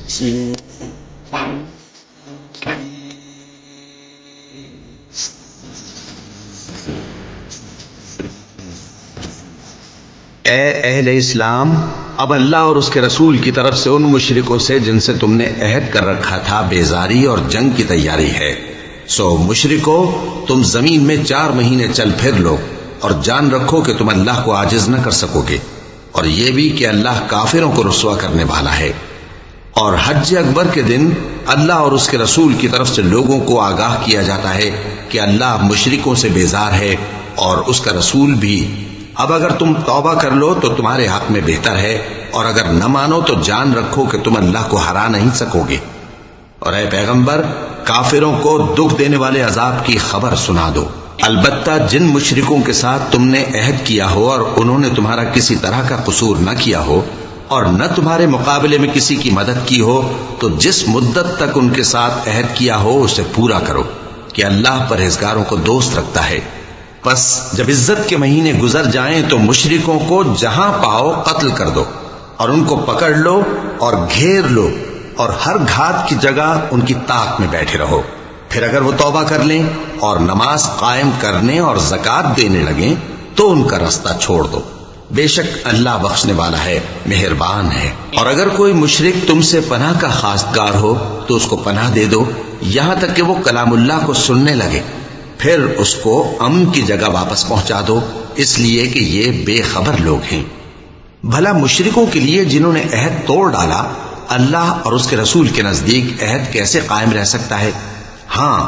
اے اہل اسلام، اب اللہ اور اس کے رسول کی طرف سے ان مشرکوں سے جن سے تم نے عہد کر رکھا تھا بیزاری اور جنگ کی تیاری ہے۔ سو مشرکو، تم زمین میں 4 مہینے چل پھر لو اور جان رکھو کہ تم اللہ کو عاجز نہ کر سکو گے، اور یہ بھی کہ اللہ کافروں کو رسوا کرنے والا ہے۔ اور حج اکبر کے دن اللہ اور اس کے رسول کی طرف سے لوگوں کو آگاہ کیا جاتا ہے کہ اللہ مشرکوں سے بیزار ہے اور اس کا رسول بھی۔ اب اگر تم توبہ کر لو تو تمہارے حق میں بہتر ہے، اور اگر نہ مانو تو جان رکھو کہ تم اللہ کو ہرا نہیں سکو گے۔ اور اے پیغمبر، کافروں کو دکھ دینے والے عذاب کی خبر سنا دو۔ البتہ جن مشرکوں کے ساتھ تم نے عہد کیا ہو اور انہوں نے تمہارا کسی طرح کا قصور نہ کیا ہو اور نہ تمہارے مقابلے میں کسی کی مدد کی ہو، تو جس مدت تک ان کے ساتھ عہد کیا ہو اسے پورا کرو، کہ اللہ پرہیزگاروں کو دوست رکھتا ہے۔ پس جب عزت کے مہینے گزر جائیں تو مشرکوں کو جہاں پاؤ قتل کر دو، اور ان کو پکڑ لو اور گھیر لو، اور ہر گھات کی جگہ ان کی طاق میں بیٹھے رہو۔ پھر اگر وہ توبہ کر لیں اور نماز قائم کرنے اور زکوٰۃ دینے لگیں تو ان کا رستہ چھوڑ دو، بے شک اللہ بخشنے والا ہے، مہربان ہے۔ اور اگر کوئی مشرک تم سے پناہ کا خواستگار ہو تو اس کو پناہ دے دو، یہاں تک کہ وہ کلام اللہ کو سننے لگے، پھر اس کو امن کی جگہ واپس پہنچا دو، اس لیے کہ یہ بے خبر لوگ ہیں۔ بھلا مشرکوں کے لیے جنہوں نے عہد توڑ ڈالا، اللہ اور اس کے رسول کے نزدیک عہد کیسے قائم رہ سکتا ہے؟ ہاں،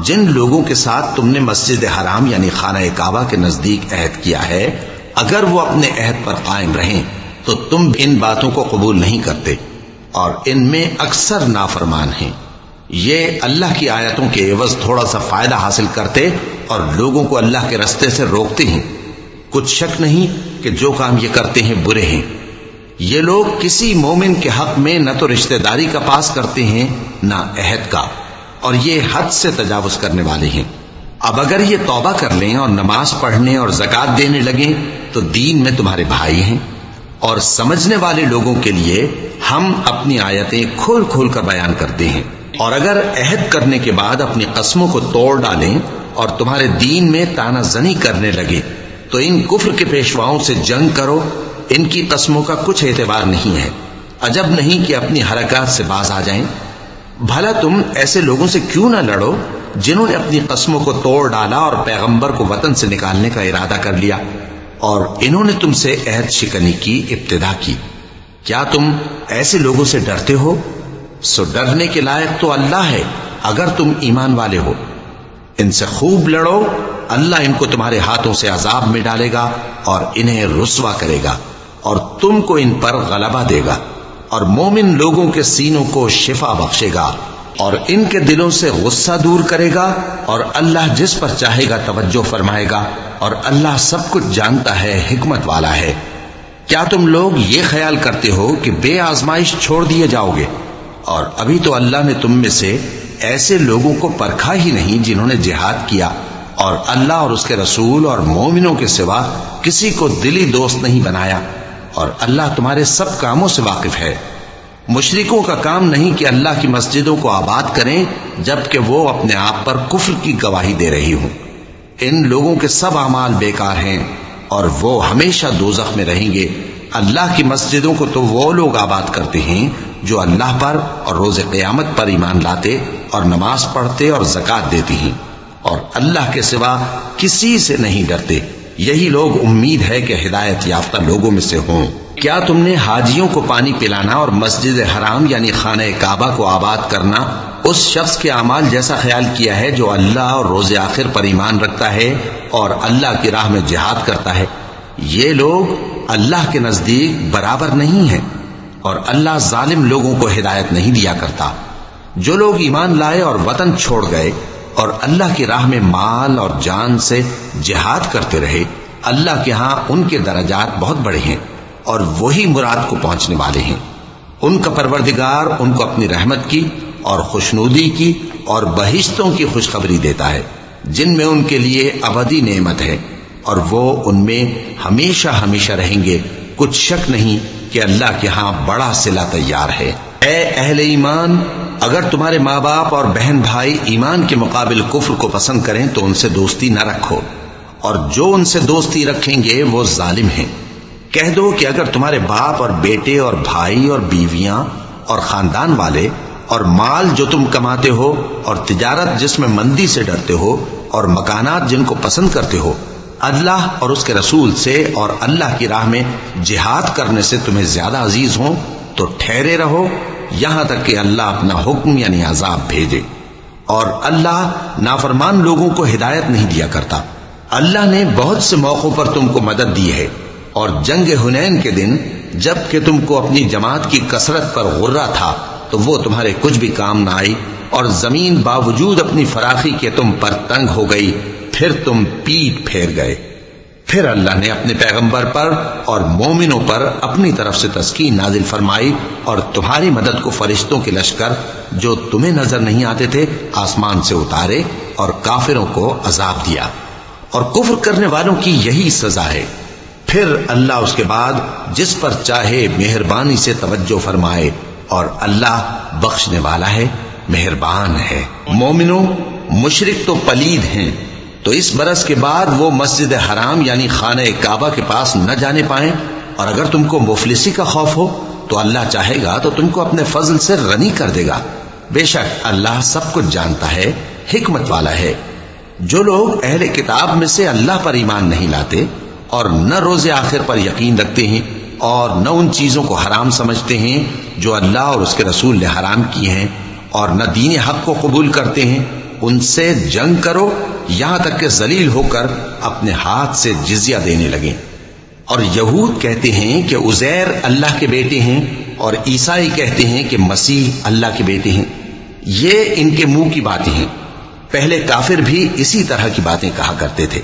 جن لوگوں کے ساتھ تم نے مسجد حرام یعنی خانہ کعبہ کے نزدیک عہد کیا ہے، اگر وہ اپنے عہد پر قائم رہیں تو تم ان باتوں کو قبول نہیں کرتے، اور ان میں اکثر نافرمان ہیں۔ یہ اللہ کی آیتوں کے عوض تھوڑا سا فائدہ حاصل کرتے اور لوگوں کو اللہ کے رستے سے روکتے ہیں۔ کچھ شک نہیں کہ جو کام یہ کرتے ہیں برے ہیں۔ یہ لوگ کسی مومن کے حق میں نہ تو رشتہ داری کا پاس کرتے ہیں نہ عہد کا، اور یہ حد سے تجاوز کرنے والے ہیں۔ اب اگر یہ توبہ کر لیں اور نماز پڑھنے اور زکوٰۃ دینے لگیں تو دین میں تمہارے بھائی ہیں، اور سمجھنے والے لوگوں کے لیے ہم اپنی آیتیں کھول کھول کر بیان کرتے ہیں۔ اور اگر عہد کرنے کے بعد اپنی قسموں کو توڑ ڈالیں اور تمہارے دین میں طعنہ زنی کرنے لگے تو ان کفر کے پیشواؤں سے جنگ کرو، ان کی قسموں کا کچھ اعتبار نہیں ہے، عجب نہیں کہ اپنی حرکات سے باز آ جائیں۔ بھلا تم ایسے لوگوں سے کیوں نہ لڑو جنہوں نے اپنی قسموں کو توڑ ڈالا اور پیغمبر کو وطن سے نکالنے کا ارادہ کر لیا، اور انہوں نے تم سے عہد شکنی کی ابتدا کی۔ کیا تم ایسے لوگوں سے ڈرتے ہو؟ سو ڈرنے کے لائق تو اللہ ہے اگر تم ایمان والے ہو۔ ان سے خوب لڑو، اللہ ان کو تمہارے ہاتھوں سے عذاب میں ڈالے گا اور انہیں رسوا کرے گا، اور تم کو ان پر غلبہ دے گا، اور مومن لوگوں کے سینوں کو شفا بخشے گا، اور ان کے دلوں سے غصہ دور کرے گا، اور اللہ جس پر چاہے گا توجہ فرمائے گا، اور اللہ سب کچھ جانتا ہے، حکمت والا ہے۔ کیا تم لوگ یہ خیال کرتے ہو کہ بے آزمائش چھوڑ دیے جاؤ گے؟ اور ابھی تو اللہ نے تم میں سے ایسے لوگوں کو پرکھا ہی نہیں جنہوں نے جہاد کیا، اور اللہ اور اس کے رسول اور مومنوں کے سوا کسی کو دلی دوست نہیں بنایا، اور اللہ تمہارے سب کاموں سے واقف ہے۔ مشرکوں کا کام نہیں کہ اللہ کی مسجدوں کو آباد کریں جبکہ وہ اپنے آپ پر کفر کی گواہی دے رہی ہوں۔ ان لوگوں کے سب اعمال بیکار ہیں اور وہ ہمیشہ دوزخ میں رہیں گے۔ اللہ کی مسجدوں کو تو وہ لوگ آباد کرتے ہیں جو اللہ پر اور روز قیامت پر ایمان لاتے اور نماز پڑھتے اور زکوٰۃ دیتی ہیں، اور اللہ کے سوا کسی سے نہیں ڈرتے۔ یہی لوگ امید ہے کہ ہدایت یافتہ لوگوں میں سے ہوں۔ کیا تم نے حاجیوں کو پانی پلانا اور مسجد حرام یعنی خانہ کعبہ کو آباد کرنا اس شخص کے اعمال جیسا خیال کیا ہے جو اللہ اور روز آخر پر ایمان رکھتا ہے اور اللہ کی راہ میں جہاد کرتا ہے؟ یہ لوگ اللہ کے نزدیک برابر نہیں ہیں، اور اللہ ظالم لوگوں کو ہدایت نہیں دیا کرتا۔ جو لوگ ایمان لائے اور وطن چھوڑ گئے اور اللہ کی راہ میں مال اور جان سے جہاد کرتے رہے، اللہ کے ہاں ان کے درجات بہت بڑے ہیں، اور وہی مراد کو پہنچنے والے ہیں۔ ان کا پروردگار ان کو اپنی رحمت کی اور خوشنودی کی اور بہشتوں کی خوشخبری دیتا ہے جن میں ان کے لیے ابدی نعمت ہے، اور وہ ان میں ہمیشہ ہمیشہ رہیں گے۔ کچھ شک نہیں کہ اللہ کے ہاں بڑا صلہ تیار ہے۔ اے اہل ایمان، اگر تمہارے ماں باپ اور بہن بھائی ایمان کے مقابل کفر کو پسند کریں تو ان سے دوستی نہ رکھو، اور جو ان سے دوستی رکھیں گے وہ ظالم ہیں۔ کہہ دو کہ اگر تمہارے باپ اور بیٹے اور بھائی اور بیویاں اور خاندان والے اور مال جو تم کماتے ہو اور تجارت جس میں مندی سے ڈرتے ہو اور مکانات جن کو پسند کرتے ہو اللہ اور اس کے رسول سے اور اللہ کی راہ میں جہاد کرنے سے تمہیں زیادہ عزیز ہوں تو ٹھہرے رہو یہاں تک کہ اللہ اپنا حکم یعنی عذاب بھیجے، اور اللہ نافرمان لوگوں کو ہدایت نہیں دیا کرتا۔ اللہ نے بہت سے موقعوں پر تم کو مدد دی ہے، اور جنگ حنین کے دن جب کہ تم کو اپنی جماعت کی کثرت پر غرہ تھا تو وہ تمہارے کچھ بھی کام نہ آئی، اور زمین باوجود اپنی فراخی کے تم پر تنگ ہو گئی، پھر تم پیٹ پھیر گئے۔ پھر اللہ نے اپنے پیغمبر پر اور مومنوں پر اپنی طرف سے تسکین نازل فرمائی، اور تمہاری مدد کو فرشتوں کے لشکر جو تمہیں نظر نہیں آتے تھے آسمان سے اتارے، اور کافروں کو عذاب دیا، اور کفر کرنے والوں کی یہی سزا ہے۔ پھر اللہ اس کے بعد جس پر چاہے مہربانی سے توجہ فرمائے، اور اللہ بخشنے والا ہے، مہربان ہے۔ مومنوں، مشرک تو پلید ہیں، تو اس برس کے بعد وہ مسجد حرام یعنی خانہ کعبہ کے پاس نہ جانے پائیں، اور اگر تم کو مفلسی کا خوف ہو تو اللہ چاہے گا تو تم کو اپنے فضل سے غنی کر دے گا، بے شک اللہ سب کچھ جانتا ہے، حکمت والا ہے۔ جو لوگ اہل کتاب میں سے اللہ پر ایمان نہیں لاتے اور نہ روز آخر پر یقین رکھتے ہیں اور نہ ان چیزوں کو حرام سمجھتے ہیں جو اللہ اور اس کے رسول نے حرام کی ہیں، اور نہ دین حق کو قبول کرتے ہیں، ان سے جنگ کرو یہاں تک کہ ذلیل ہو کر اپنے ہاتھ سے جزیہ دینے لگیں۔ اور یہود کہتے ہیں کہ عزیر اللہ کے بیٹے ہیں، اور عیسائی کہتے ہیں کہ مسیح اللہ کے بیٹے ہیں۔ یہ ان کے منہ کی باتیں ہیں، پہلے کافر بھی اسی طرح کی باتیں کہا کرتے تھے،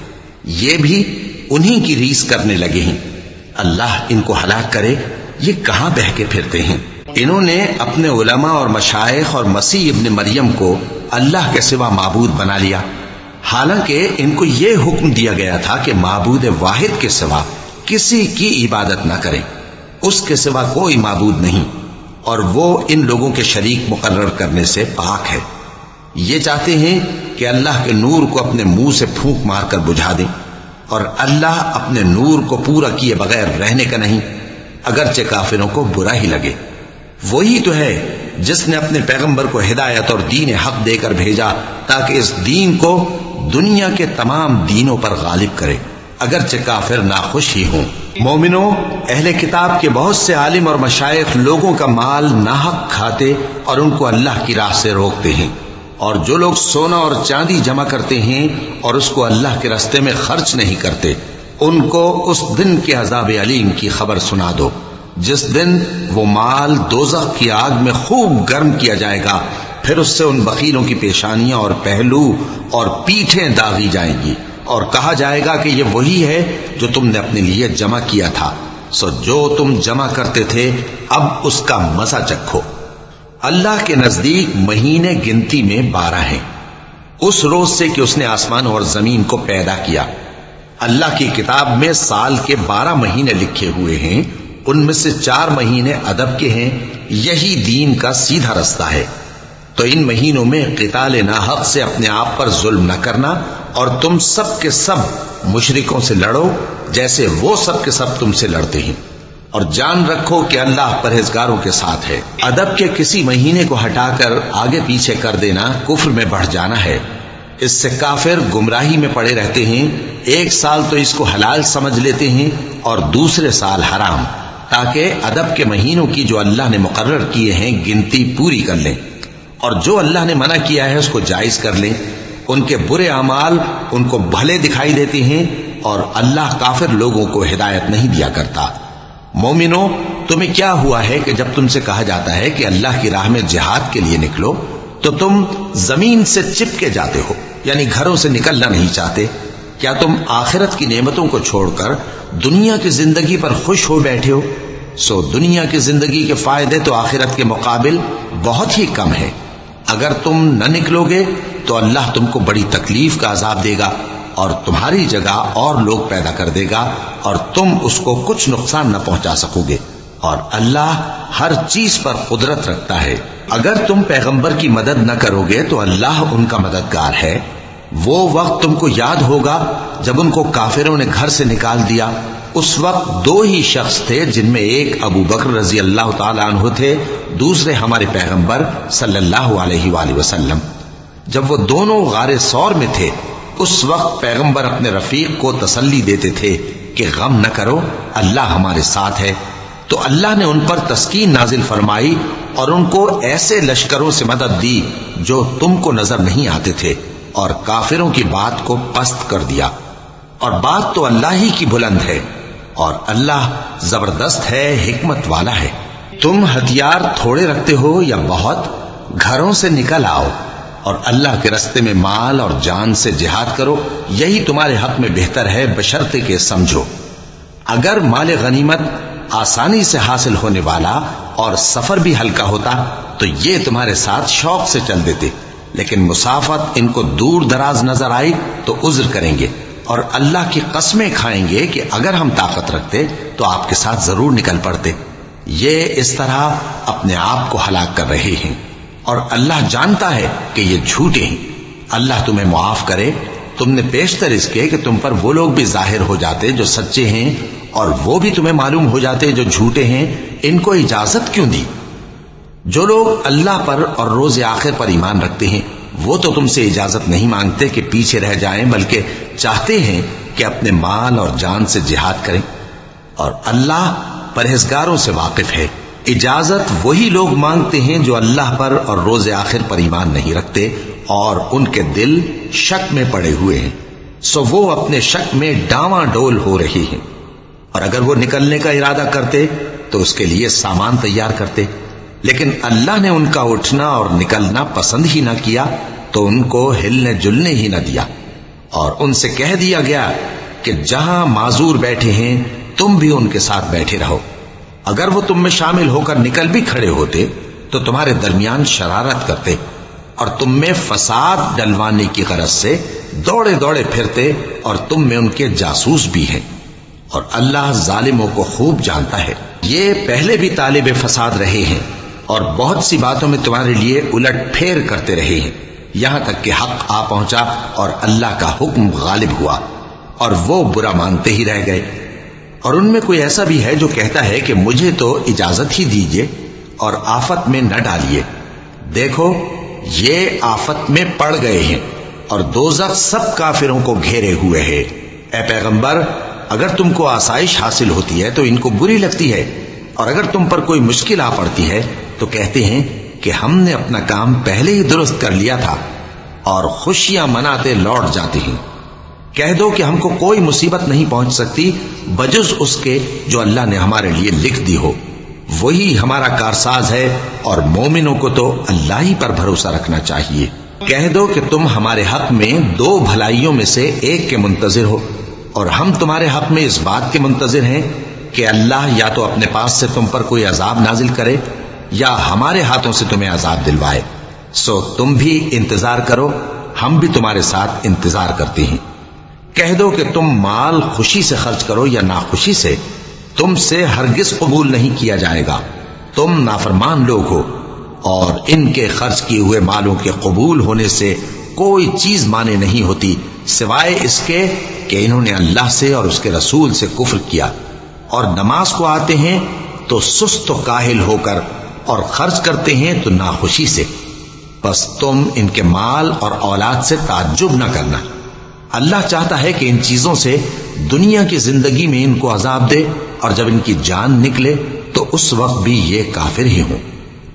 یہ بھی انہی کی ریس کرنے لگے ہیں۔ اللہ ان کو ہلاک کرے، یہ کہاں بہہ کے پھرتے ہیں۔ انہوں نے اپنے علماء اور مشائخ اور مسیح ابن مریم کو اللہ کے سوا معبود بنا لیا، حالانکہ ان کو یہ حکم دیا گیا تھا کہ معبود واحد کے سوا کسی کی عبادت نہ کریں، اس کے سوا کوئی معبود نہیں، اور وہ ان لوگوں کے شریک مقرر کرنے سے پاک ہے۔ یہ چاہتے ہیں کہ اللہ کے نور کو اپنے منہ سے پھونک مار کر بجھا دیں، اور اللہ اپنے نور کو پورا کیے بغیر رہنے کا نہیں، اگرچہ کافروں کو برا ہی لگے۔ وہی تو ہے جس نے اپنے پیغمبر کو ہدایت اور دین حق دے کر بھیجا تاکہ اس دین کو دنیا کے تمام دینوں پر غالب کرے، اگرچہ کافر ناخوش ہی ہوں۔ مومنوں، اہل کتاب کے بہت سے عالم اور مشائخ لوگوں کا مال ناحق کھاتے اور ان کو اللہ کی راہ سے روکتے ہیں، اور جو لوگ سونا اور چاندی جمع کرتے ہیں اور اس کو اللہ کے راستے میں خرچ نہیں کرتے، ان کو اس دن کے عذاب علیم کی خبر سنا دو، جس دن وہ مال دوزخ کی آگ میں خوب گرم کیا جائے گا، پھر اس سے ان بخیلوں کی پیشانیاں اور پہلو اور پیٹھیں داغی جائیں گی، اور کہا جائے گا کہ یہ وہی ہے جو تم نے اپنے لیے جمع کیا تھا، سو جو تم جمع کرتے تھے اب اس کا مزہ چکھو۔ اللہ کے نزدیک مہینے گنتی میں 12 ہیں، اس روز سے کہ اس نے آسمان اور زمین کو پیدا کیا۔ اللہ کی کتاب میں سال کے 12 مہینے لکھے ہوئے ہیں، ان میں سے 4 مہینے ادب کے ہیں، یہی دین کا سیدھا رستہ ہے۔ تو ان مہینوں میں قتال ناحق سے اپنے آپ پر ظلم نہ کرنا، اور تم سب کے سب مشرکوں سے لڑو جیسے وہ سب کے سب تم سے لڑتے ہیں، اور جان رکھو کہ اللہ پرہیزگاروں کے ساتھ ہے۔ ادب کے کسی مہینے کو ہٹا کر آگے پیچھے کر دینا کفر میں بڑھ جانا ہے، اس سے کافر گمراہی میں پڑے رہتے ہیں۔ ایک سال تو اس کو حلال سمجھ لیتے ہیں اور دوسرے سال حرام، تاکہ ادب کے مہینوں کی جو اللہ نے مقرر کیے ہیں گنتی پوری کر لیں، اور جو اللہ نے منع کیا ہے اس کو جائز کر لیں۔ ان کے برے اعمال ان کو بھلے دکھائی دیتے ہیں، اور اللہ کافر لوگوں کو ہدایت نہیں دیا کرتا۔ مومنوں، تمہیں کیا ہوا ہے کہ جب تم سے کہا جاتا ہے کہ اللہ کی راہ میں جہاد کے لیے نکلو تو تم زمین سے چپکے جاتے ہو، یعنی گھروں سے نکلنا نہیں چاہتے؟ کیا تم آخرت کی نعمتوں کو چھوڑ کر دنیا کی زندگی پر خوش ہو بیٹھے ہو؟ سو دنیا کی زندگی کے فائدے تو آخرت کے مقابل بہت ہی کم ہے۔ اگر تم نہ نکلو گے تو اللہ تم کو بڑی تکلیف کا عذاب دے گا، اور تمہاری جگہ اور لوگ پیدا کر دے گا، اور تم اس کو کچھ نقصان نہ پہنچا سکو گے۔ اور اللہ ہر چیز پر قدرت رکھتا ہے۔ اگر تم پیغمبر کی مدد نہ کرو گے تو اللہ ان کا مددگار ہے۔ وہ وقت تم کو یاد ہوگا جب ان کو کافروں نے گھر سے نکال دیا۔ اس وقت دو ہی شخص تھے، جن میں ایک ابو بکر رضی اللہ تعالی عنہ تھے، دوسرے ہمارے پیغمبر صلی اللہ علیہ وآلہ وسلم۔ جب وہ دونوں غار ثور میں تھے، اس وقت پیغمبر اپنے رفیق کو تسلی دیتے تھے کہ غم نہ کرو، اللہ ہمارے ساتھ ہے۔ تو اللہ نے ان پر تسکین نازل فرمائی اور ان کو ایسے لشکروں سے مدد دی جو تم کو نظر نہیں آتے تھے، اور کافروں کی بات کو پست کر دیا۔ اور بات تو اللہ ہی کی بلند ہے، اور اللہ زبردست ہے، حکمت والا ہے۔ تم ہتھیار تھوڑے رکھتے ہو یا بہت، گھروں سے نکل آؤ اور اللہ کے رستے میں مال اور جان سے جہاد کرو، یہی تمہارے حق میں بہتر ہے، بشرطے کہ سمجھو۔ اگر مال غنیمت آسانی سے حاصل ہونے والا اور سفر بھی ہلکا ہوتا تو یہ تمہارے ساتھ شوق سے چل دیتے، لیکن مسافت ان کو دور دراز نظر آئی تو عذر کریں گے، اور اللہ کی قسمیں کھائیں گے کہ اگر ہم طاقت رکھتے تو آپ کے ساتھ ضرور نکل پڑتے۔ یہ اس طرح اپنے آپ کو ہلاک کر رہے ہیں، اور اللہ جانتا ہے کہ یہ جھوٹے ہیں۔ اللہ تمہیں معاف کرے۔ تم نے پیشتر اس کے کہ تم پر وہ لوگ بھی ظاہر ہو جاتے جو سچے ہیں، اور وہ بھی تمہیں معلوم ہو جاتے جو جھوٹے ہیں۔ ان کو اجازت کیوں دی؟ جو لوگ اللہ پر اور روز آخر پر ایمان رکھتے ہیں وہ تو تم سے اجازت نہیں مانگتے کہ پیچھے رہ جائیں، بلکہ چاہتے ہیں کہ اپنے مال اور جان سے جہاد کریں، اور اللہ پرہیزگاروں سے واقف ہے۔ اجازت وہی لوگ مانگتے ہیں جو اللہ پر اور روز آخر پر ایمان نہیں رکھتے اور ان کے دل شک میں پڑے ہوئے ہیں، سو وہ اپنے شک میں ڈاواں ڈول ہو رہی ہیں۔ اور اگر وہ نکلنے کا ارادہ کرتے تو اس کے لیے سامان تیار کرتے، لیکن اللہ نے ان کا اٹھنا اور نکلنا پسند ہی نہ کیا تو ان کو ہلنے جلنے ہی نہ دیا، اور ان سے کہہ دیا گیا کہ جہاں معذور بیٹھے ہیں تم بھی ان کے ساتھ بیٹھے رہو۔ اگر وہ تم میں شامل ہو کر نکل بھی کھڑے ہوتے تو تمہارے درمیان شرارت کرتے اور تم میں فساد ڈلوانے کی غرض سے دوڑے دوڑے پھرتے، اور تم میں ان کے جاسوس بھی ہیں، اور اللہ ظالموں کو خوب جانتا ہے۔ یہ پہلے بھی طالب فساد رہے ہیں اور بہت سی باتوں میں تمہارے لیے الٹ پھیر کرتے رہے ہیں، یہاں تک کہ حق آ پہنچا اور اللہ کا حکم غالب ہوا، اور وہ برا مانتے ہی رہ گئے۔ اور ان میں کوئی ایسا بھی ہے جو کہتا ہے کہ مجھے تو اجازت ہی دیجیے اور آفت میں نہ ڈالیے۔ دیکھو یہ آفت میں پڑ گئے ہیں، اور دوزخ سب کافروں کو گھیرے ہوئے ہے۔ اے پیغمبر، اگر تم کو آسائش حاصل ہوتی ہے تو ان کو بری لگتی ہے، اور اگر تم پر کوئی مشکل آ پڑتی ہے تو کہتے ہیں کہ ہم نے اپنا کام پہلے ہی درست کر لیا تھا، اور خوشیاں مناتے لوٹ جاتے ہیں۔ کہہ دو کہ ہم کو کوئی مصیبت نہیں پہنچ سکتی بجز اس کے جو اللہ نے ہمارے لیے لکھ دی ہو، وہی ہمارا کارساز ہے، اور مومنوں کو تو اللہ ہی پر بھروسہ رکھنا چاہیے۔ کہہ دو کہ تم ہمارے حق میں دو بھلائیوں میں سے ایک کے منتظر ہو، اور ہم تمہارے حق میں اس بات کے منتظر ہیں کہ اللہ یا تو اپنے پاس سے تم پر کوئی عذاب نازل کرے یا ہمارے ہاتھوں سے تمہیں عذاب دلوائے، سو تم بھی انتظار کرو، ہم بھی تمہارے ساتھ انتظار کرتے ہیں۔ کہہ دو کہ تم مال خوشی سے خرچ کرو یا ناخوشی سے، تم سے ہرگز قبول نہیں کیا جائے گا، تم نافرمان لوگ ہو، اور ان کے خرچ کیے ہوئے مالوں کے قبول ہونے سے کوئی چیز مانے نہیں ہوتی سوائے اس کے کہ انہوں نے اللہ سے اور اس کے رسول سے کفر کیا، اور نماز کو آتے ہیں تو سست و کاہل ہو کر، اور خرچ کرتے ہیں تو ناخوشی سے۔ بس تم ان کے مال اور اولاد سے تعجب نہ کرنا، اللہ چاہتا ہے کہ ان چیزوں سے دنیا کی زندگی میں ان کو عذاب دے، اور جب ان کی جان نکلے تو اس وقت بھی یہ کافر ہی ہوں،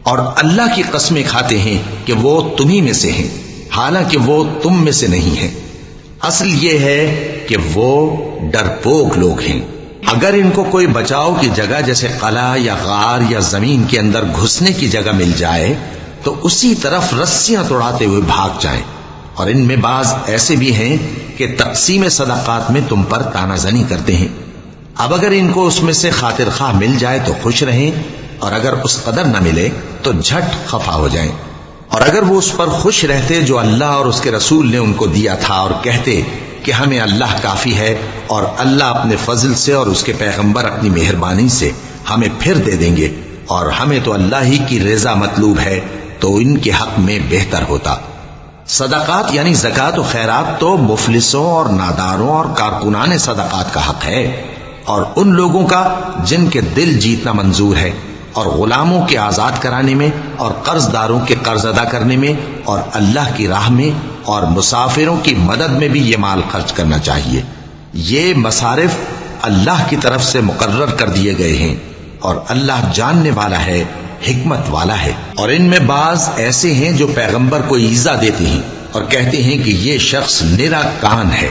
اور اللہ کی قسمیں کھاتے ہیں کہ وہ تمہیں میں سے ہیں، حالانکہ وہ تم میں سے نہیں ہیں۔ اصل یہ ہے کہ وہ ڈرپوک لوگ ہیں۔ اگر ان کو کوئی بچاؤ کی جگہ جیسے قلعہ یا غار یا زمین کے اندر گھسنے کی جگہ مل جائے تو اسی طرف رسیاں توڑاتے ہوئے بھاگ جائیں، اور ان میں بعض ایسے بھی ہیں کہ تقسیم صدقات میں تم پر تانا زنی کرتے ہیں۔ اب اگر ان کو اس میں سے خاطر خواہ مل جائے تو خوش رہیں، اور اگر اس قدر نہ ملے تو جھٹ خفا ہو جائیں، اور اگر وہ اس پر خوش رہتے جو اللہ اور اس کے رسول نے ان کو دیا تھا، اور کہتے کہ ہمیں اللہ کافی ہے، اور اللہ اپنے فضل سے اور اس کے پیغمبر اپنی مہربانی سے ہمیں پھر دے دیں گے، اور ہمیں تو اللہ ہی کی رضا مطلوب ہے، تو ان کے حق میں بہتر ہوتا۔ صدقات یعنی زکوٰۃ و خیرات تو مفلسوں اور ناداروں اور کارکنان صدقات کا حق ہے، اور ان لوگوں کا جن کے دل جیتنا منظور ہے، اور غلاموں کے آزاد کرانے میں، اور قرض داروں کے قرض ادا کرنے میں، اور اللہ کی راہ میں، اور مسافروں کی مدد میں بھی یہ مال خرچ کرنا چاہیے۔ یہ مصارف اللہ کی طرف سے مقرر کر دیے گئے ہیں، اور اللہ جاننے والا ہے، حکمت والا ہے۔ اور ان میں بعض ایسے ہیں جو پیغمبر کو ایذا دیتے ہیں اور کہتے ہیں کہ یہ شخص نرا کان ہے۔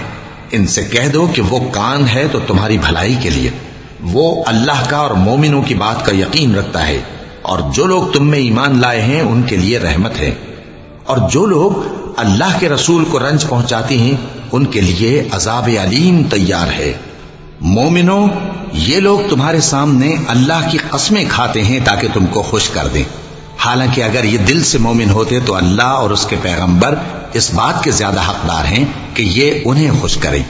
ان سے کہہ دو کہ وہ کان ہے تو تمہاری بھلائی کے لیے، وہ اللہ کا اور مومنوں کی بات کا یقین رکھتا ہے، اور جو لوگ تم میں ایمان لائے ہیں ان کے لیے رحمت ہے، اور جو لوگ اللہ کے رسول کو رنج پہنچاتے ہیں ان کے لیے عذاب علیم تیار ہے۔ مومنوں، یہ لوگ تمہارے سامنے اللہ کی قسمیں کھاتے ہیں تاکہ تم کو خوش کر دیں، حالانکہ اگر یہ دل سے مومن ہوتے تو اللہ اور اس کے پیغمبر اس بات کے زیادہ حقدار ہیں کہ یہ انہیں خوش کریں۔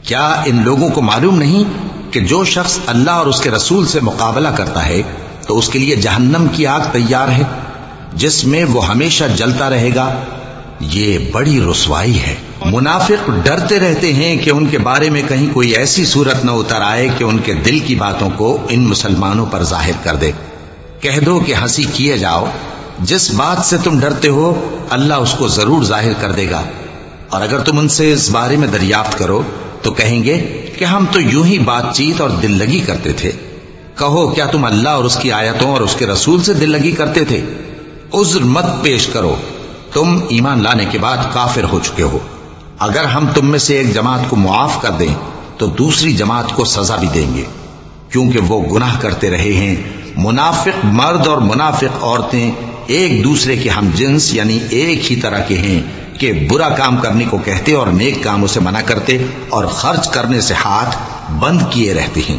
کیا ان لوگوں کو معلوم نہیں کہ جو شخص اللہ اور اس کے رسول سے مقابلہ کرتا ہے تو اس کے لیے جہنم کی آگ تیار ہے، جس میں وہ ہمیشہ جلتا رہے گا؟ یہ بڑی رسوائی ہے۔ منافق ڈرتے رہتے ہیں کہ ان کے بارے میں کہیں کوئی ایسی صورت نہ اتر آئے کہ ان کے دل کی باتوں کو ان مسلمانوں پر ظاہر کر دے۔ کہہ دو کہ ہنسی کیے جاؤ، جس بات سے تم ڈرتے ہو اللہ اس کو ضرور ظاہر کر دے گا، اور اگر تم ان سے اس بارے میں دریافت کرو تو کہیں گے کہ ہم تو یوں ہی بات چیت اور دل لگی کرتے تھے۔ کہو کیا تم اللہ اور اس کی آیتوں اور اس کے رسول سے دل لگی کرتے تھے؟ عذر مت پیش کرو، تم ایمان لانے کے بعد کافر ہو چکے ہو۔ اگر ہم تم میں سے ایک جماعت کو معاف کر دیں تو دوسری جماعت کو سزا بھی دیں گے، کیونکہ وہ گناہ کرتے رہے ہیں۔ منافق مرد اور منافق عورتیں ایک دوسرے کے ہم جنس یعنی ایک ہی طرح کے ہیں کہ برا کام کرنے کو کہتے اور نیک کاموں سے منع کرتے اور خرچ کرنے سے ہاتھ بند کیے رہتے ہیں۔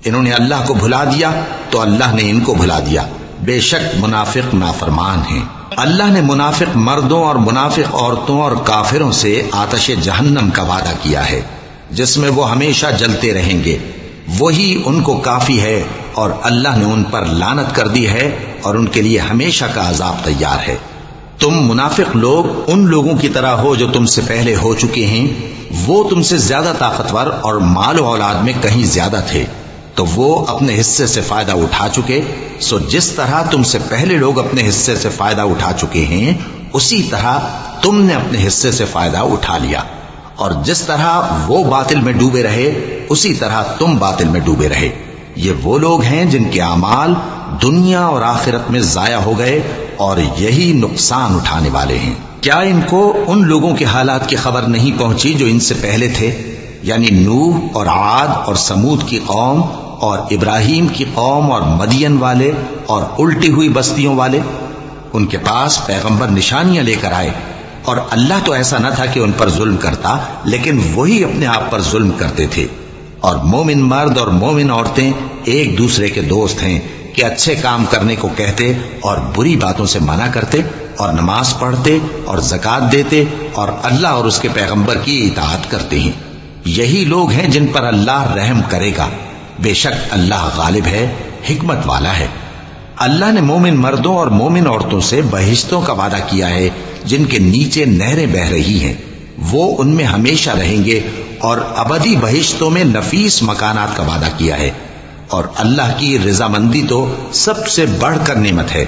انہوں نے اللہ کو بھلا دیا تو اللہ نے ان کو بھلا دیا، بے شک منافق نافرمان ہیں۔ اللہ نے منافق مردوں اور منافق عورتوں اور کافروں سے آتش جہنم کا وعدہ کیا ہے، جس میں وہ ہمیشہ جلتے رہیں گے، وہی ان کو کافی ہے، اور اللہ نے ان پر لعنت کر دی ہے اور ان کے لیے ہمیشہ کا عذاب تیار ہے۔ تم منافق لوگ ان لوگوں کی طرح ہو جو تم سے پہلے ہو چکے ہیں، وہ تم سے زیادہ طاقتور اور مال و اولاد میں کہیں زیادہ تھے، تو وہ اپنے حصے سے فائدہ اٹھا چکے، سو جس طرح تم سے پہلے لوگ اپنے حصے سے فائدہ اٹھا چکے ہیں اسی طرح تم نے اپنے حصے سے فائدہ اٹھا لیا، اور جس طرح وہ باطل میں ڈوبے رہے اسی طرح تم باطل میں ڈوبے رہے۔ یہ وہ لوگ ہیں جن کے اعمال دنیا اور آخرت میں ضائع ہو گئے اور یہی نقصان اٹھانے والے ہیں۔ کیا ان کو ان لوگوں کے حالات کی خبر نہیں پہنچی جو ان سے پہلے تھے، یعنی نوح اور عاد اور سمود کی قوم اور ابراہیم کی قوم اور مدین والے اور الٹی ہوئی بستیوں والے؟ ان کے پاس پیغمبر نشانیاں لے کر آئے، اور اللہ تو ایسا نہ تھا کہ ان پر ظلم کرتا، لیکن وہی اپنے آپ پر ظلم کرتے تھے۔ اور مومن مرد اور مومن عورتیں ایک دوسرے کے دوست ہیں کہ اچھے کام کرنے کو کہتے اور بری باتوں سے منع کرتے، اور نماز پڑھتے اور زکوٰۃ دیتے اور اللہ اور اس کے پیغمبر کی اطاعت کرتے ہیں۔ یہی لوگ ہیں جن پر اللہ رحم کرے گا، بے شک اللہ غالب ہے، حکمت والا ہے۔ اللہ نے مومن مردوں اور مومن عورتوں سے بہشتوں کا وعدہ کیا ہے جن کے نیچے نہریں بہ رہی ہیں، وہ ان میں ہمیشہ رہیں گے، اور ابدی بہشتوں میں نفیس مکانات کا وعدہ کیا ہے، اور اللہ کی رضامندی تو سب سے بڑھ کر نعمت ہے،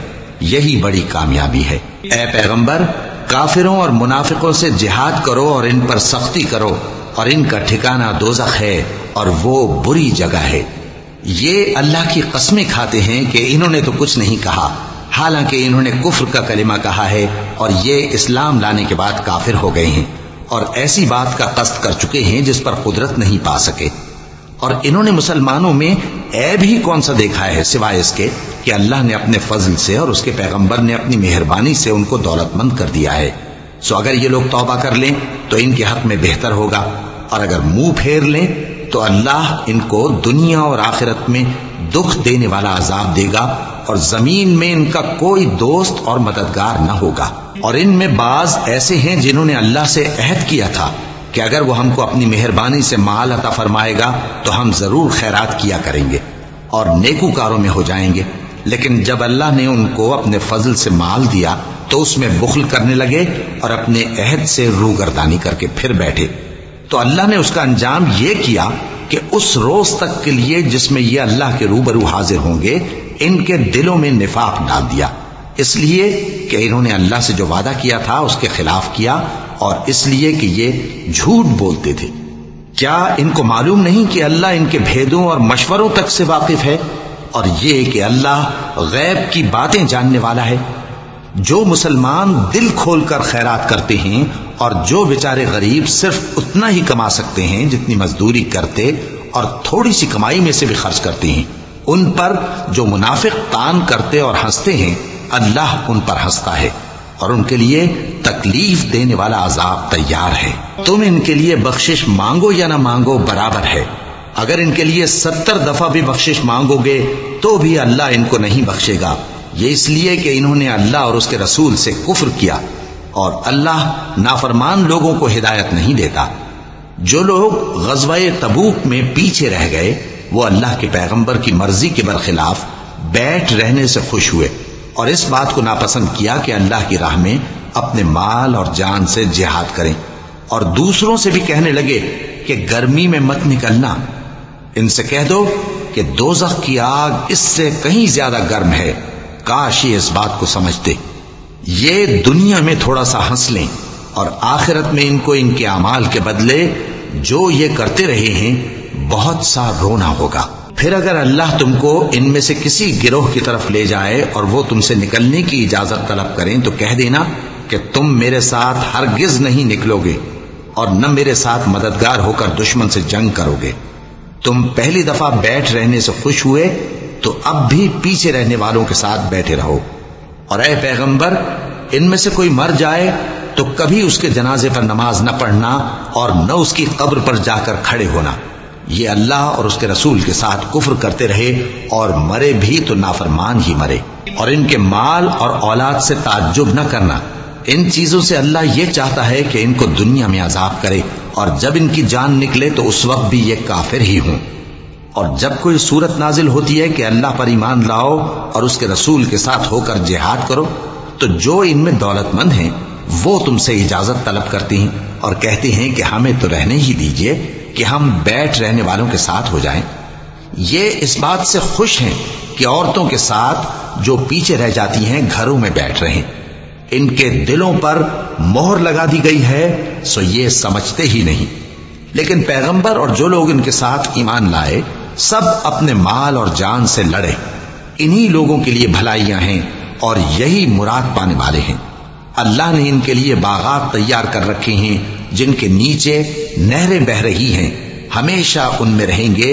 یہی بڑی کامیابی ہے۔ اے پیغمبر، کافروں اور منافقوں سے جہاد کرو اور ان پر سختی کرو، اور ان کا ٹھکانہ دوزخ ہے اور وہ بری جگہ ہے۔ یہ اللہ کی قسمیں کھاتے ہیں کہ انہوں نے تو کچھ نہیں کہا، حالانکہ انہوں نے کفر کا کلمہ کہا ہے اور یہ اسلام لانے کے بعد کافر ہو گئے ہیں، اور ایسی بات کا قصد کر چکے ہیں جس پر قدرت نہیں پا سکے۔ اور انہوں نے مسلمانوں میں عیب ہی کون سا دیکھا ہے سوائے اس کے کہ اللہ نے اپنے فضل سے اور اس کے پیغمبر نے اپنی مہربانی سے ان کو دولت مند کر دیا ہے۔ سو اگر یہ لوگ توبہ کر لیں تو ان کے حق میں بہتر ہوگا، اور اگر منہ پھیر لیں تو اللہ ان کو دنیا اور آخرت میں دکھ دینے والا عذاب دے گا، اور زمین میں ان کا کوئی دوست اور مددگار نہ ہوگا۔ اور ان میں بعض ایسے ہیں جنہوں نے اللہ سے عہد کیا تھا کہ اگر وہ ہم کو اپنی مہربانی سے مال عطا فرمائے گا تو ہم ضرور خیرات کیا کریں گے، اور نیکوکاروں میں ہو جائیں گے۔ لیکن جب اللہ نے ان کو اپنے فضل سے مال دیا تو اس میں بخل کرنے لگے اور اپنے عہد سے روگردانی کر کے پھر بیٹھے، تو اللہ نے اس کا انجام یہ کیا کہ اس روز تک کے لیے جس میں یہ اللہ کے روبرو حاضر ہوں گے ان کے دلوں میں نفاق ڈال دیا، اس لیے کہ انہوں نے اللہ سے جو وعدہ کیا تھا اس کے خلاف کیا، اور اس لیے کہ یہ جھوٹ بولتے تھے۔ کیا ان کو معلوم نہیں کہ اللہ ان کے بھیدوں اور مشوروں تک سے واقف ہے، اور یہ کہ اللہ غیب کی باتیں جاننے والا ہے؟ جو مسلمان دل کھول کر خیرات کرتے ہیں اور جو بیچارے غریب صرف اتنا ہی کما سکتے ہیں جتنی مزدوری کرتے اور تھوڑی سی کمائی میں سے بھی خرچ کرتے ہیں، ان پر جو منافق تان کرتے اور ہنستے ہیں اللہ ان پر ہنستا ہے اور ان کے لیے تکلیف دینے والا عذاب تیار ہے۔ تم ان کے لیے بخشش مانگو یا نہ مانگو برابر ہے، اگر ان کے لیے 70 دفعہ بھی بخشش مانگو گے تو بھی اللہ ان کو نہیں بخشے گا، یہ اس لیے کہ انہوں نے اللہ اور اس کے رسول سے کفر کیا، اور اللہ نافرمان لوگوں کو ہدایت نہیں دیتا۔ جو لوگ غزوہ تبوک میں پیچھے رہ گئے وہ اللہ کے پیغمبر کی مرضی کے برخلاف بیٹھ رہنے سے خوش ہوئے اور اس بات کو ناپسند کیا کہ اللہ کی راہ میں اپنے مال اور جان سے جہاد کریں، اور دوسروں سے بھی کہنے لگے کہ گرمی میں مت نکلنا، ان سے کہہ دو کہ دوزخ کی آگ اس سے کہیں زیادہ گرم ہے، کاش یہ اس بات کو سمجھتے۔ یہ دنیا میں تھوڑا سا ہنس لیں اور آخرت میں ان کو ان کے اعمال کے بدلے جو یہ کرتے رہے ہیں بہت سا رونا ہوگا۔ پھر اگر اللہ تم کو ان میں سے کسی گروہ کی طرف لے جائے اور وہ تم سے نکلنے کی اجازت طلب کریں تو کہہ دینا کہ تم میرے ساتھ ہرگز نہیں نکلو گے اور نہ میرے ساتھ مددگار ہو کر دشمن سے جنگ کرو گے۔ تم پہلی دفعہ بیٹھ رہنے سے خوش ہوئے تو اب بھی پیچھے رہنے والوں کے ساتھ بیٹھے رہو، اور اے پیغمبر ان میں سے کوئی مر جائے تو کبھی اس کے جنازے پر نماز نہ پڑھنا اور نہ اس کی قبر پر جا کر کھڑے ہونا، یہ اللہ اور اس کے رسول کے ساتھ کفر کرتے رہے اور مرے بھی تو نافرمان ہی مرے۔ اور ان کے مال اور اولاد سے تعجب نہ کرنا، ان چیزوں سے اللہ یہ چاہتا ہے کہ ان کو دنیا میں عذاب کرے اور جب ان کی جان نکلے تو اس وقت بھی یہ کافر ہی ہوں۔ اور جب کوئی صورت نازل ہوتی ہے کہ اللہ پر ایمان لاؤ اور اس کے رسول کے ساتھ ہو کر جہاد کرو تو جو ان میں دولت مند ہیں وہ تم سے اجازت طلب کرتے ہیں اور کہتے ہیں کہ ہمیں تو رہنے ہی دیجئے کہ ہم بیٹھ رہنے والوں کے ساتھ ہو جائیں۔ یہ اس بات سے خوش ہیں کہ عورتوں کے ساتھ جو پیچھے رہ جاتی ہیں گھروں میں بیٹھ رہیں، ان کے دلوں پر مہر لگا دی گئی ہے سو یہ سمجھتے ہی نہیں۔ لیکن پیغمبر اور جو لوگ ان کے ساتھ ایمان لائے سب اپنے مال اور جان سے لڑے، انہی لوگوں کے لیے بھلائیاں ہیں اور یہی مراد پانے والے ہیں۔ اللہ نے ان کے لیے باغات تیار کر رکھے ہیں جن کے نیچے نہریں بہ رہی ہیں، ہمیشہ ان میں رہیں گے،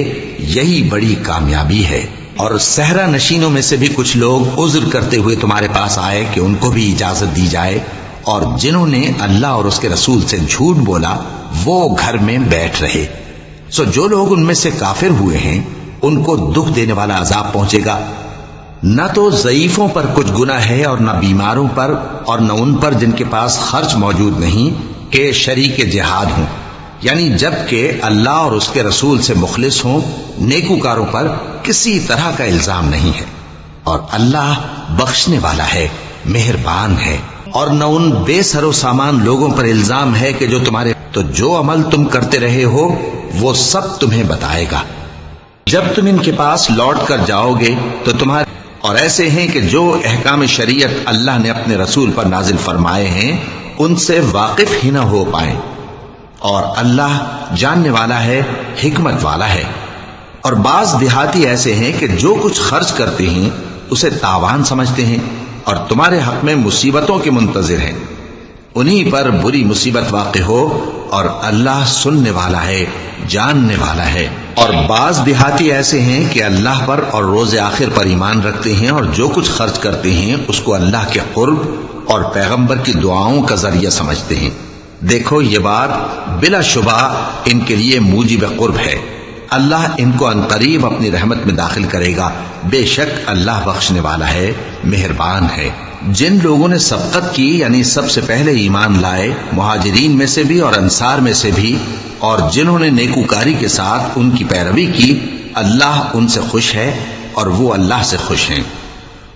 یہی بڑی کامیابی ہے۔ اور صحرا نشینوں میں سے بھی کچھ لوگ عذر کرتے ہوئے تمہارے پاس آئے کہ ان کو بھی اجازت دی جائے، اور جنہوں نے اللہ اور اس کے رسول سے جھوٹ بولا وہ گھر میں بیٹھ رہے۔ سو جو لوگ ان میں سے کافر ہوئے ہیں ان کو دکھ دینے والا عذاب پہنچے گا، نہ تو ضعیفوں پر کچھ گناہ ہے اور نہ بیماروں پر اور نہ ان پر جن کے پاس خرچ موجود نہیں کہ شریک جہاد ہوں، یعنی جب کہ اللہ اور اس کے رسول سے مخلص ہوں، نیکوکاروں پر کسی طرح کا الزام نہیں ہے، اور اللہ بخشنے والا ہے، مہربان ہے۔ اور نہ ان بے سر و سامان لوگوں پر الزام ہے کہ جو تمہارے تو جو عمل تم کرتے رہے ہو وہ سب تمہیں بتائے گا جب تم ان کے پاس لوٹ کر جاؤ گے تو تمہارے اور ایسے ہیں کہ جو احکام شریعت اللہ نے اپنے رسول پر نازل فرمائے ہیں ان سے واقف ہی نہ ہو پائیں، اور اللہ جاننے والا ہے، حکمت والا ہے۔ اور بعض دیہاتی ایسے ہیں کہ جو کچھ خرچ کرتے ہیں اسے تاوان سمجھتے ہیں اور تمہارے حق میں مصیبتوں کے منتظر ہیں، انہی پر بری مصیبت واقع ہو، اور اللہ سننے والا ہے، جاننے والا ہے۔ اور بعض دیہاتی ایسے ہیں کہ اللہ پر اور روز آخر پر ایمان رکھتے ہیں اور جو کچھ خرچ کرتے ہیں اس کو اللہ کے قرب اور پیغمبر کی دعاؤں کا ذریعہ سمجھتے ہیں۔ دیکھو یہ بات بلا شبہ ان کے لیے موجب قرب ہے، اللہ ان کو عنقریب اپنی رحمت میں داخل کرے گا، بے شک اللہ بخشنے والا ہے، مہربان ہے۔ جن لوگوں نے سبقت کی یعنی سب سے پہلے ایمان لائے، مہاجرین میں سے بھی اور انصار میں سے بھی، اور جنہوں نے نیکوکاری کے ساتھ ان کی پیروی کی، اللہ ان سے خوش ہے اور وہ اللہ سے خوش ہیں،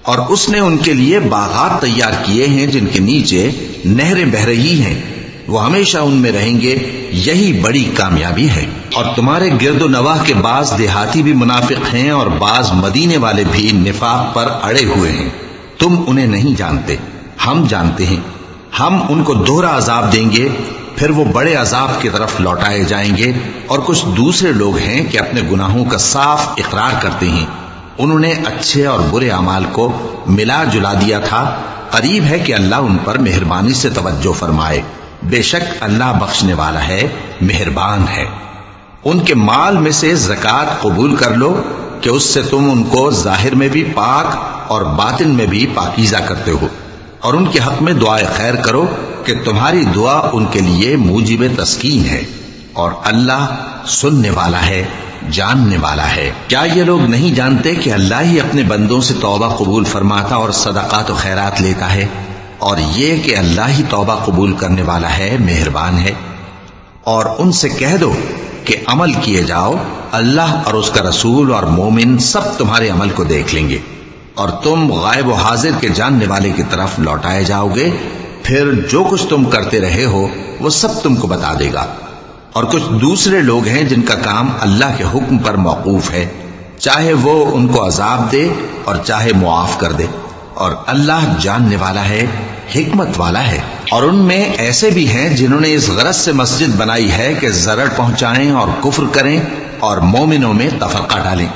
اور اس نے ان کے لیے باغات تیار کیے ہیں جن کے نیچے نہریں بہہ رہی ہیں، وہ ہمیشہ ان میں رہیں گے، یہی بڑی کامیابی ہے۔ اور تمہارے گرد و نواح کے بعض دیہاتی بھی منافق ہیں اور بعض مدینے والے بھی نفاق پر اڑے ہوئے ہیں، تم انہیں نہیں جانتے، ہم جانتے ہیں۔ ہم ان کو دوہرا عذاب دیں گے، پھر وہ بڑے عذاب کی طرف لوٹائے جائیں گے۔ اور کچھ دوسرے لوگ ہیں کہ اپنے گناہوں کا صاف اقرار کرتے ہیں، انہوں نے اچھے اور برے اعمال کو ملا جلا دیا تھا، قریب ہے کہ اللہ ان پر مہربانی سے توجہ فرمائے، بے شک اللہ بخشنے والا ہے، مہربان ہے۔ ان کے مال میں سے زکوٰۃ قبول کر لو کہ اس سے تم ان کو ظاہر میں بھی پاک اور باطن میں بھی پاکیزہ کرتے ہو، اور ان کے حق میں دعائے خیر کرو کہ تمہاری دعا ان کے لیے موجب تسکین ہے، اور اللہ سننے والا ہے، جاننے والا ہے۔ کیا یہ لوگ نہیں جانتے کہ اللہ ہی اپنے بندوں سے توبہ قبول فرماتا اور صدقات و خیرات لیتا ہے، اور یہ کہ اللہ ہی توبہ قبول کرنے والا ہے، مہربان ہے۔ اور ان سے کہہ دو کہ عمل کیے جاؤ، اللہ اور اس کا رسول اور مومن سب تمہارے عمل کو دیکھ لیں گے، اور تم غائب و حاضر کے جاننے والے کی طرف لوٹائے جاؤ گے، پھر جو کچھ تم کرتے رہے ہو وہ سب تم کو بتا دے گا۔ اور کچھ دوسرے لوگ ہیں جن کا کام اللہ کے حکم پر موقوف ہے، چاہے وہ ان کو عذاب دے اور چاہے معاف کر دے، اور اللہ جاننے والا ہے، حکمت والا ہے۔ اور ان میں ایسے بھی ہیں جنہوں نے اس غرض سے مسجد بنائی ہے کہ ضرر پہنچائیں اور کفر کریں اور مومنوں میں تفرقہ ڈالیں،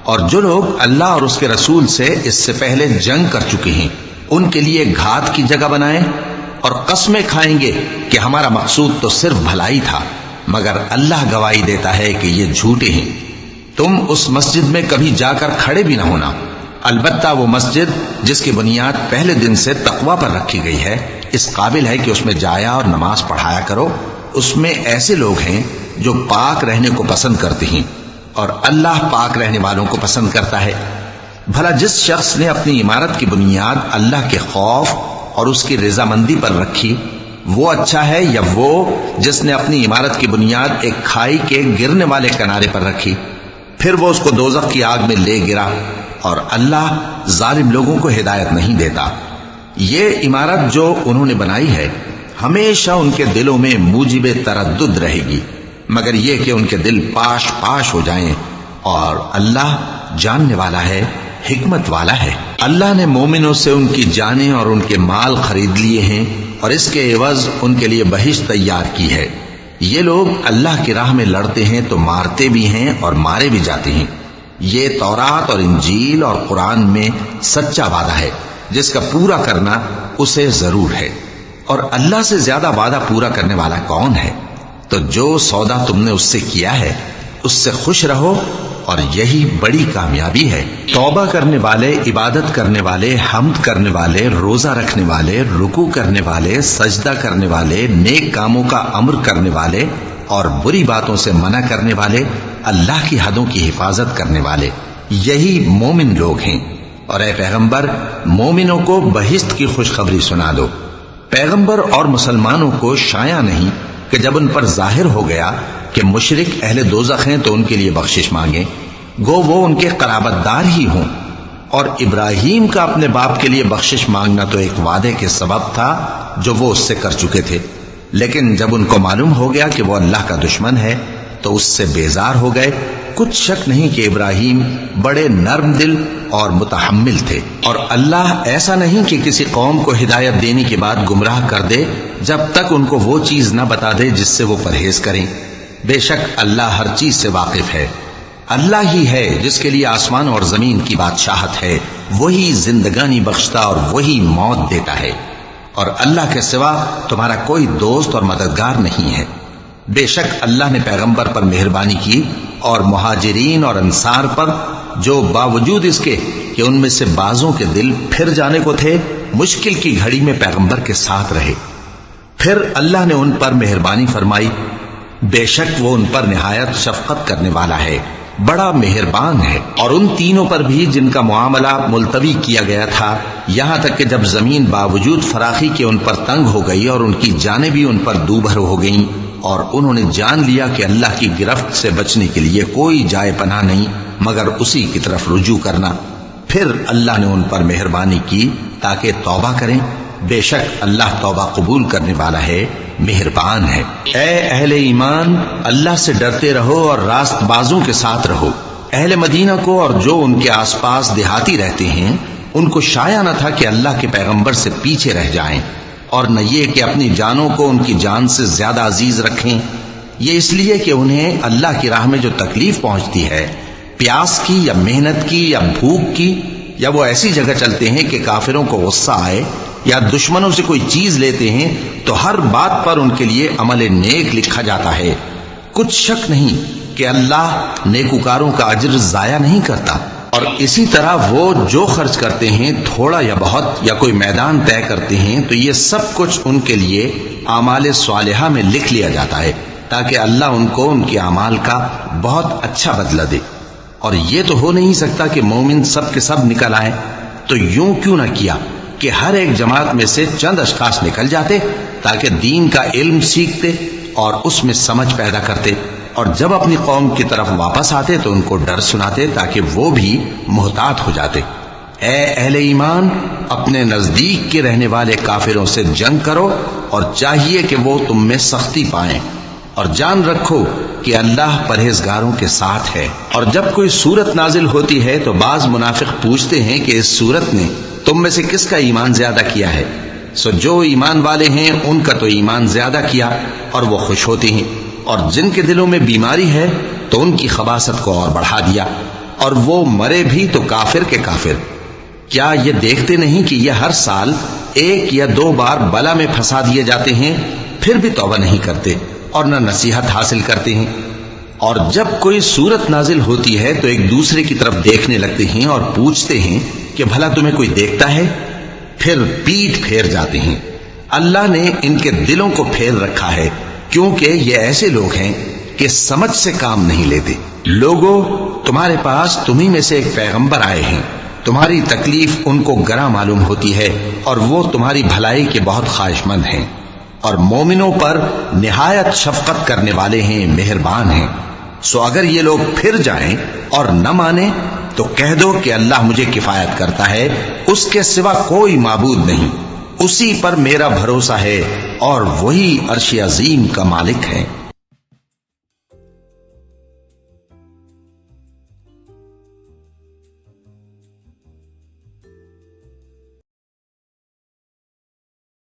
اور جو لوگ اللہ اور اس کے رسول سے اس سے پہلے جنگ کر چکے ہیں ان کے لیے گھات کی جگہ بنائیں، اور قسمیں کھائیں گے کہ ہمارا مقصود تو صرف بھلائی تھا، مگر اللہ گواہی دیتا ہے کہ یہ جھوٹے ہیں۔ تم اس مسجد میں کبھی جا کر کھڑے بھی نہ ہونا، البتہ وہ مسجد جس کی بنیاد پہلے دن سے تقوی پر رکھی گئی ہے اس قابل ہے کہ اس میں جایا اور نماز پڑھایا کرو۔ اس میں ایسے لوگ ہیں جو پاک رہنے کو پسند کرتے ہیں، اور اللہ پاک رہنے والوں کو پسند کرتا ہے۔ بھلا جس شخص نے اپنی عمارت کی بنیاد اللہ کے خوف اور اس کی رضامندی پر رکھی، وہ اچھا ہے یا وہ جس نے اپنی عمارت کی بنیاد ایک کھائی کے گرنے والے کنارے پر رکھی، پھر وہ اس کو دوزخ کی آگ میں لے گرا، اور اللہ ظالم لوگوں کو ہدایت نہیں دیتا۔ یہ عمارت جو انہوں نے بنائی ہے ہمیشہ ان کے دلوں میں موجب تردد رہے گی، مگر یہ کہ ان کے دل پاش پاش ہو جائیں، اور اللہ جاننے والا ہے، حکمت والا ہے۔ اللہ نے مومنوں سے ان کی جانیں اور ان کے مال خرید لیے ہیں، اور اس کے عوض ان کے لیے بہشت تیار کی ہے۔ یہ لوگ اللہ کی راہ میں لڑتے ہیں تو مارتے بھی ہیں اور مارے بھی جاتے ہیں۔ یہ تورات اور انجیل اور قرآن میں سچا وعدہ ہے جس کا پورا کرنا اسے ضرور ہے، اور اللہ سے زیادہ وعدہ پورا کرنے والا کون ہے؟ تو جو سودا تم نے اس سے کیا ہے اس سے خوش رہو، اور یہی بڑی کامیابی ہے۔ توبہ کرنے والے، عبادت کرنے والے، حمد کرنے والے، روزہ رکھنے والے، رکوع کرنے والے، سجدہ کرنے والے، نیک کاموں کا امر کرنے والے اور بری باتوں سے منع کرنے والے، اللہ کی حدوں کی حفاظت کرنے والے، یہی مومن لوگ ہیں۔ اور اے پیغمبر، مومنوں کو بہشت کی خوشخبری سنا دو۔ پیغمبر اور مسلمانوں کو شایع نہیں کہ جب ان پر ظاہر ہو گیا کہ مشرک اہل دوزخ ہیں تو ان کے لیے بخشش مانگیں، گو وہ ان کے قرابت دار ہی ہوں۔ اور ابراہیم کا اپنے باپ کے لیے بخشش مانگنا تو ایک وعدے کے سبب تھا جو وہ اس سے کر چکے تھے، لیکن جب ان کو معلوم ہو گیا کہ وہ اللہ کا دشمن ہے تو اس سے بیزار ہو گئے۔ کچھ شک نہیں کہ ابراہیم بڑے نرم دل اور متحمل تھے، اور اللہ ایسا نہیں کہ کسی قوم کو ہدایت دینے کے بعد گمراہ کر دے جب تک ان کو وہ چیز نہ بتا دے جس سے وہ پرہیز کریں۔ بے شک اللہ ہر چیز سے واقف ہے۔ اللہ ہی ہے جس کے لیے آسمان اور زمین کی بادشاہت ہے، وہی زندگانی بخشتا اور وہی موت دیتا ہے، اور اللہ کے سوا تمہارا کوئی دوست اور مددگار نہیں ہے۔ بے شک اللہ نے پیغمبر پر مہربانی کی اور مہاجرین اور انصار پر، جو باوجود اس کے کہ ان میں سے بعضوں کے دل پھر جانے کو تھے، مشکل کی گھڑی میں پیغمبر کے ساتھ رہے۔ پھر اللہ نے ان پر مہربانی فرمائی، بے شک وہ ان پر نہایت شفقت کرنے والا ہے، بڑا مہربان ہے۔ اور ان تینوں پر بھی جن کا معاملہ ملتوی کیا گیا تھا، یہاں تک کہ جب زمین باوجود فراخی کے ان پر تنگ ہو گئی اور ان کی جانیں بھی ان پر دوبھر ہو گئیں، اور انہوں نے جان لیا کہ اللہ کی گرفت سے بچنے کے لیے کوئی جائے پناہ نہیں مگر اسی کی طرف رجوع کرنا، پھر اللہ نے ان پر مہربانی کی تاکہ توبہ کریں، بے شک اللہ توبہ قبول کرنے والا ہے، مہربان ہے۔ اے اہل ایمان، اللہ سے ڈرتے رہو اور راست بازوں کے ساتھ رہو۔ اہل مدینہ کو اور جو ان کے آس پاس دیہاتی رہتے ہیں ان کو شایع نہ تھا کہ اللہ کے پیغمبر سے پیچھے رہ جائیں، اور نہ یہ کہ اپنی جانوں کو ان کی جان سے زیادہ عزیز رکھیں، یہ اس لیے کہ انہیں اللہ کی راہ میں جو تکلیف پہنچتی ہے، پیاس کی یا محنت کی یا بھوک کی، یا وہ ایسی جگہ چلتے ہیں کہ کافروں کو غصہ آئے یا دشمنوں سے کوئی چیز لیتے ہیں تو ہر بات پر ان کے لیے عمل نیک لکھا جاتا ہے۔ کچھ شک نہیں کہ اللہ نیکوکاروں کا اجر ضائع نہیں کرتا۔ اور اسی طرح وہ جو خرچ کرتے ہیں تھوڑا یا بہت یا کوئی میدان طے کرتے ہیں تو یہ سب کچھ ان کے لیے اعمال صالحہ میں لکھ لیا جاتا ہے تاکہ اللہ ان کو ان کے اعمال کا بہت اچھا بدلہ دے۔ اور یہ تو ہو نہیں سکتا کہ مومن سب کے سب نکل آئیں، تو یوں کیوں نہ کیا کہ ہر ایک جماعت میں سے چند اشخاص نکل جاتے تاکہ دین کا علم سیکھتے اور اس میں سمجھ پیدا کرتے، اور جب اپنی قوم کی طرف واپس آتے تو ان کو ڈر سناتے تاکہ وہ بھی محتاط ہو جاتے۔ اے اہل ایمان، اپنے نزدیک کے رہنے والے کافروں سے جنگ کرو اور چاہیے کہ وہ تم میں سختی پائیں، اور جان رکھو کہ اللہ پرہیزگاروں کے ساتھ ہے۔ اور جب کوئی صورت نازل ہوتی ہے تو بعض منافق پوچھتے ہیں کہ اس صورت نے تم میں سے کس کا ایمان زیادہ کیا ہے؟ سو جو ایمان والے ہیں ان کا تو ایمان زیادہ کیا اور وہ خوش ہوتے ہیں، اور جن کے دلوں میں بیماری ہے تو ان کی خباثت کو اور بڑھا دیا، اور وہ مرے بھی تو کافر کے کافر۔ کیا یہ دیکھتے نہیں کہ یہ ہر سال 1 یا 2 بار بلا میں پھنسا دیے جاتے ہیں، پھر بھی توبہ نہیں کرتے اور نہ نصیحت حاصل کرتے ہیں؟ اور جب کوئی صورت نازل ہوتی ہے تو ایک دوسرے کی طرف دیکھنے لگتے ہیں اور پوچھتے ہیں کہ بھلا تمہیں کوئی دیکھتا ہے؟ پھر پیٹھ پھیر جاتے ہیں۔ اللہ نے ان کے دلوں کو پھیر رکھا ہے کیونکہ یہ ایسے لوگ ہیں کہ سمجھ سے کام نہیں لیتے۔ لوگوں، تمہارے پاس تمہیں میں سے ایک پیغمبر آئے ہیں، تمہاری تکلیف ان کو گراں معلوم ہوتی ہے اور وہ تمہاری بھلائی کے بہت خواہش مند ہیں، اور مومنوں پر نہایت شفقت کرنے والے ہیں، مہربان ہیں۔ سو اگر یہ لوگ پھر جائیں اور نہ مانیں تو کہہ دو کہ اللہ مجھے کفایت کرتا ہے، اس کے سوا کوئی معبود نہیں، اسی پر میرا بھروسہ ہے اور وہی عرش عظیم کا مالک ہے۔